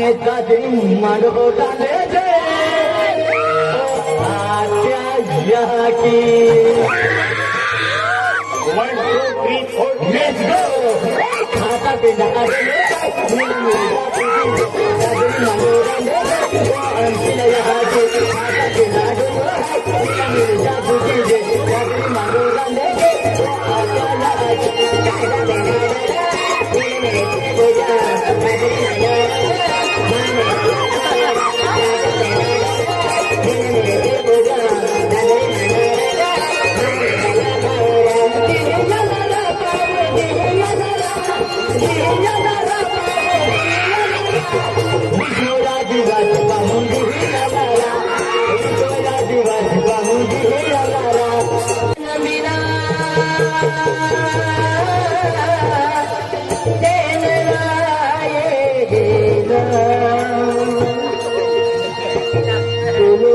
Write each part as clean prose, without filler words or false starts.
मांगे चादरी मांडो डाले जे आत्या की 1 2 3 4 लेट्स गो खाता पे डाले चादरी मांडो डाले अंतिला यहाँ के खाता पे डाले मिर्जा बुझे जे चादरी मांडो डाले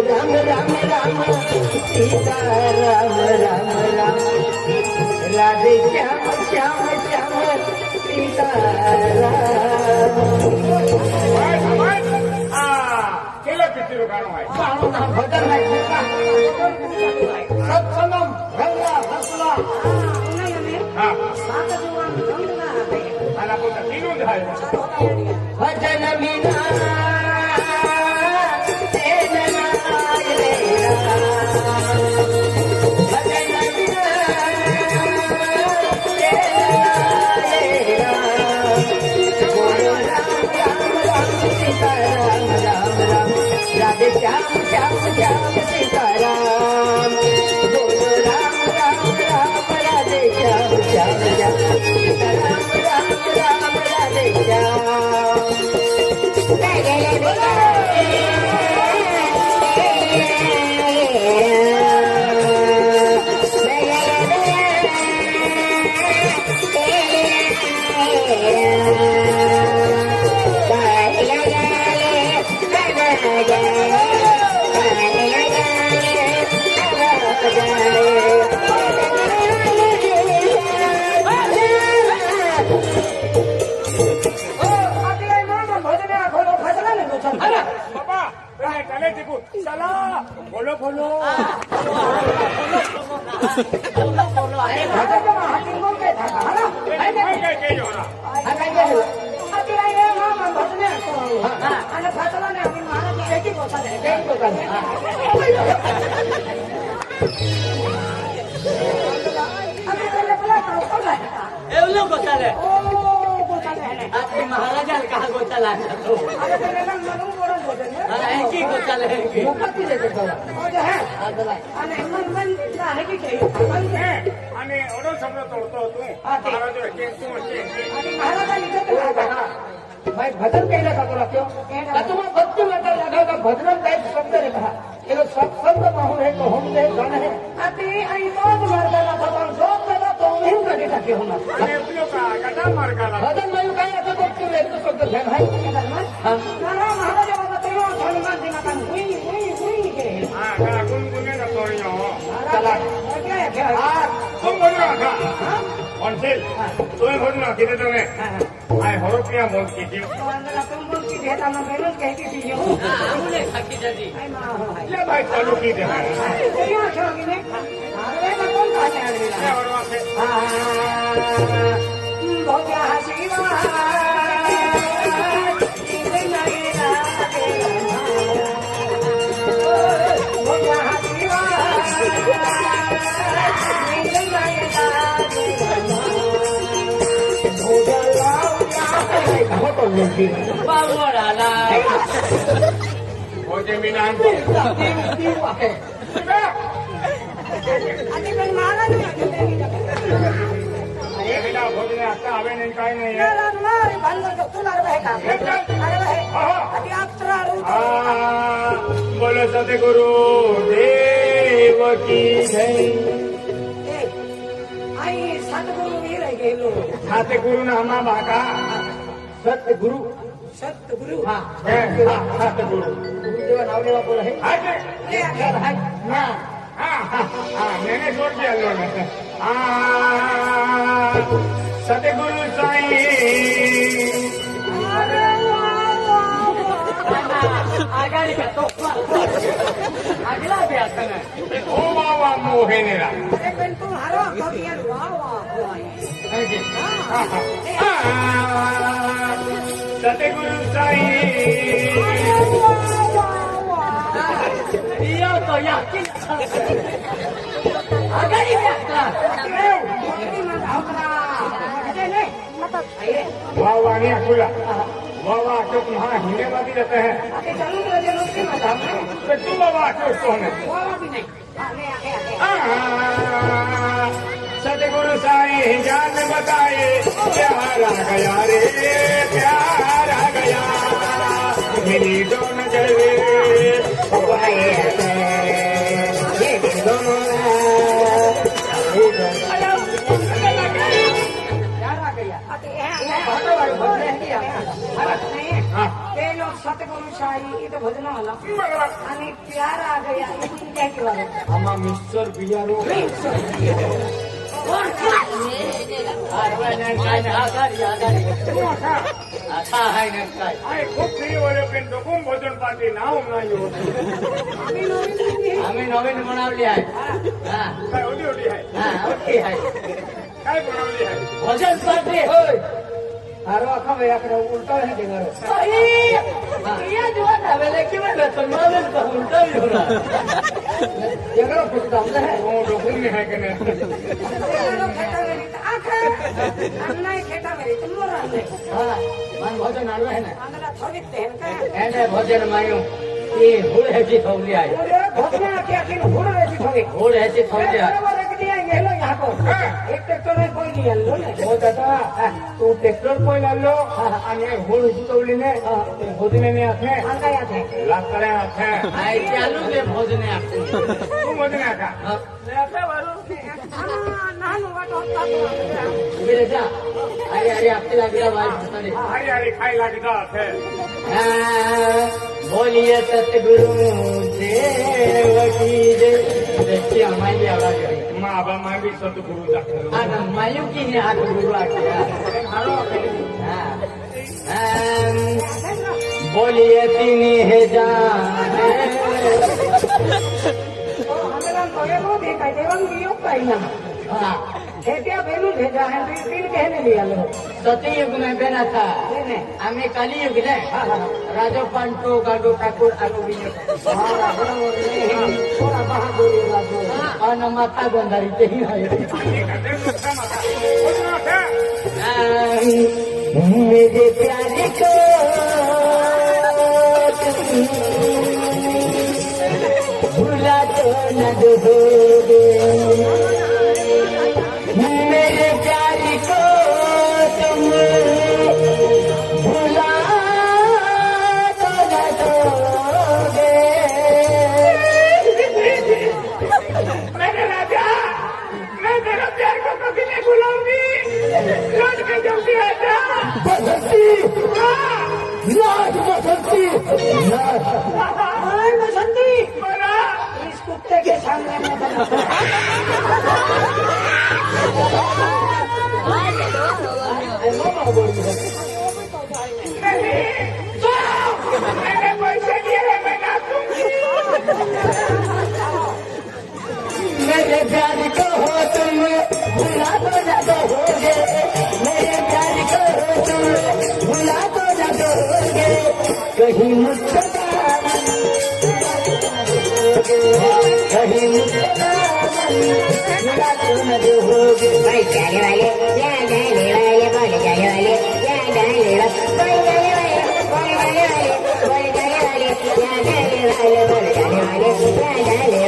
राम राम राम सीता राम राम राम राधे श्याम श्याम श्याम सीता राम केलं किती गाणं आहे भजन नाही सत्संगम रंगला हसला हा आणि आपण तीनून आहे भजन मीना श्याम श्याम श्याम सीताराम बोलो राम राम राम राधे श्याम श्याम श्याम सीताराम राम राम राधे श्याम चला बोलो बोलो महाराजा कहा गोचाला की गोचाला आणि ओढो शब्द तोडतो तू मैं भजन कहना चाहता हूँ क्यों तुम्हें भक्ति माता लगा का भजन का एक शब्द ने कहा ये लोग सत्संग माहौल है तो हम दे गण है मार्गाला भगवान जोत देगा तो उन्हीं का डेटा के होना गटा मार्गाला भजन मैं काही असं गोष्टी एक तो शब्द ध्यान है महाराजा बाबा तेव्हा हनुमान जी का हुई के हा गुणगुणे जातो चला तुम बोल रहा था कौनसिल तुम्हें बोल रहा कितने तुम्हें आए हरोपिया बोल की थी तुम बोल की थे हम बेरोज कहती थी हूं बोले खाकी दादी ले भाई चालू की दे ये छोगी ने अरे ना कौन खाने आ रही है और वहां से भोग्या शिवा इसे नहीं लागे भोग्या शिवा इसे नहीं लागे हो जमीन भोजने आता हवे नाही काय नाही बोलो सतगुरु देव की जय सतगुरु नामा बाका सतगुरु सतगुरु हाँ सतगुरु गुरुदेव नावलेवा बोल है मैंने छोड़ दिया लोग सतगुरु साईं आगाडी का तो आगला भी आता है ओ बाबा मोहिनीला अरे पण तू हारो कपियर वाह वाह सतगुरु साई यो तो याकिन आगाडी भी आता वाह नहीं अकुला वाह अशोक वहाँ हिंदेवादी रहते हैं तो तू बाबा अशोक कौन है सतगुरु साई जान बताए प्यार आ गया रे प्यार आ गया मिली दो नजर सतगुरु साई तो भजन वाला आणि प्यार आ गया क्या किया आम्हा मिस्टर बियारो खूप फ्री वगैरे पण डोकून भोजन पाठी नाव नाही होत आम्ही नवीन बनवली आहे काय होती होती आहे काय बनवली आहे भजन पाठी होय अरे अखा भैया करे उल्टा है जगह ये जो है वेले कि मैं तो मालूम तो उल्टा ही हो रहा जगह कुछ दम है वो डोकून में है कि नहीं खेता मेरी आखा अन्ना खेता मेरी तुम मोरा ने हां मन भजन आलो है ना अंदर थोड़ी तेन का एने भजन मायो ये हुड़ है जी थौली आई अरे भजन क्या कि हुड़ है जी थौली हुड़ है जी थौली आई ये लो यहाँ को एक ट्रॅक्टर में कोई नहीं आलो ना हो दादा तू ट्रॅक्टर कोई लालो आणि हुड उचवली ने भोजने में आथे अंगा याते लाकडे आथे आई चालू ले भोजने आते तू भोजने आता लेता बारू नान वाट होता तो मेरे जा अरे अरे आपके लागला बात बता दे अरे अरे खाई लागदा आथे बोलिए सतगुरु देव की जय देखिए हमारी आवाज आई माँ बाबा माँ भी सतगुरु दाखल आना मायू की है हाथ गुरु आके बोलिए तीनी है जान भेजा है तीन कहने लिया लो सती युग में बना था हमें काली युग ने राजो पंटो गाडो ठाकुर आगो बहादुर राजो और माता गंधारी ते ही है मेरे प्यारे को भूला तो न दोगे मेरे प्यारे को तुम भूला तो न दोगे मेरे राजा मैं तेरा प्यार को कभी नहीं भूलाऊंगी लौट के जल्दी आ जा बसंती लाज बसंती बसंती बना इस कुत्ते के सामने में मैंने पैसे दिए हैं मैं ना दूंगी मेरे प्यार को हो तुम भुला तो न दोगे मेरे प्यार को हो तुम भुला तो न दोगे कहीं मुझसे कहीं मुझसे भुला तो न दोगे भाई जाने वाले या जाने वाले बोले जाने वाले या जाने वाले बोले जाने वाले बोले जाने वाले बोले जाने वाले या जाने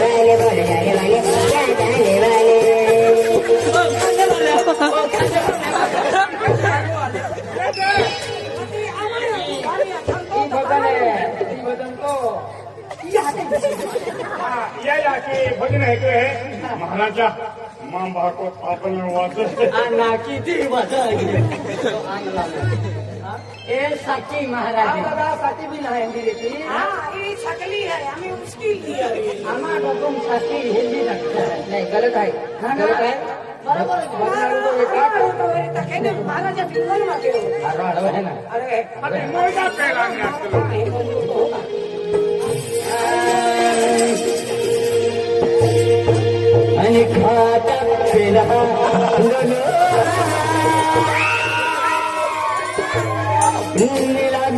वाले बोले जाने वाले या जाने वाले बोले जाने वाले या जाने वाले या की भजन है के महाराजा माँ बाप को स्थापन नाकी थी बता ए साची महाराज साची भी ना हिंदी रहती ये शकली है हमें उसकी हमारा तुम साची हिंदी रखता है नहीं गलत है गलत है महाराजा है ना अरे मोजा पहला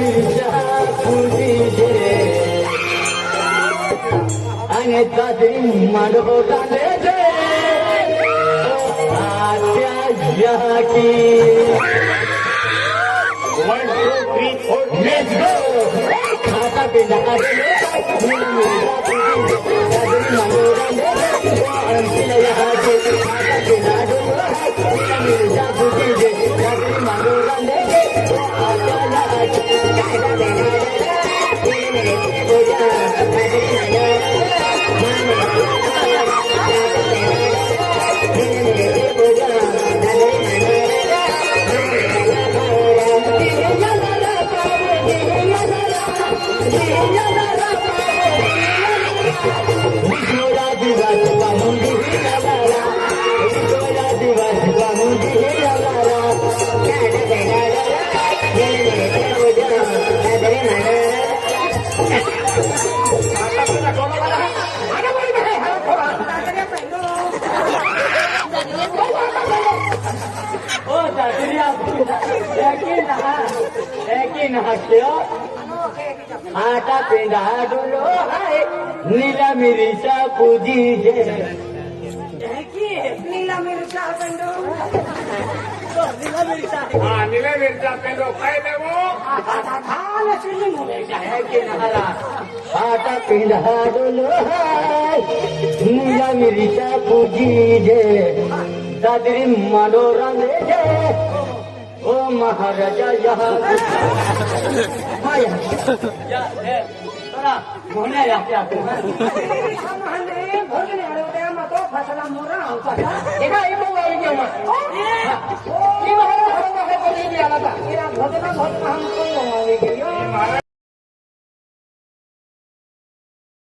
मिरच्या फुटीचे आणि दादरी मांडव टाकायचे आत्या की 1 2 3 4 लेट्स गो खाता पिंडा आता पेंडा डोलो हाय नीला मिरीचा पूजी नीला मिरच्या पेंडो हा निळे मिरच्या पेंडो काय देवो आता पेंडा डोलो हाय नीला मिरीचा पूजी दादरी मनोरंग ओ महाराजा यहाँ फसला मोरा होता भोजना भोजना हमको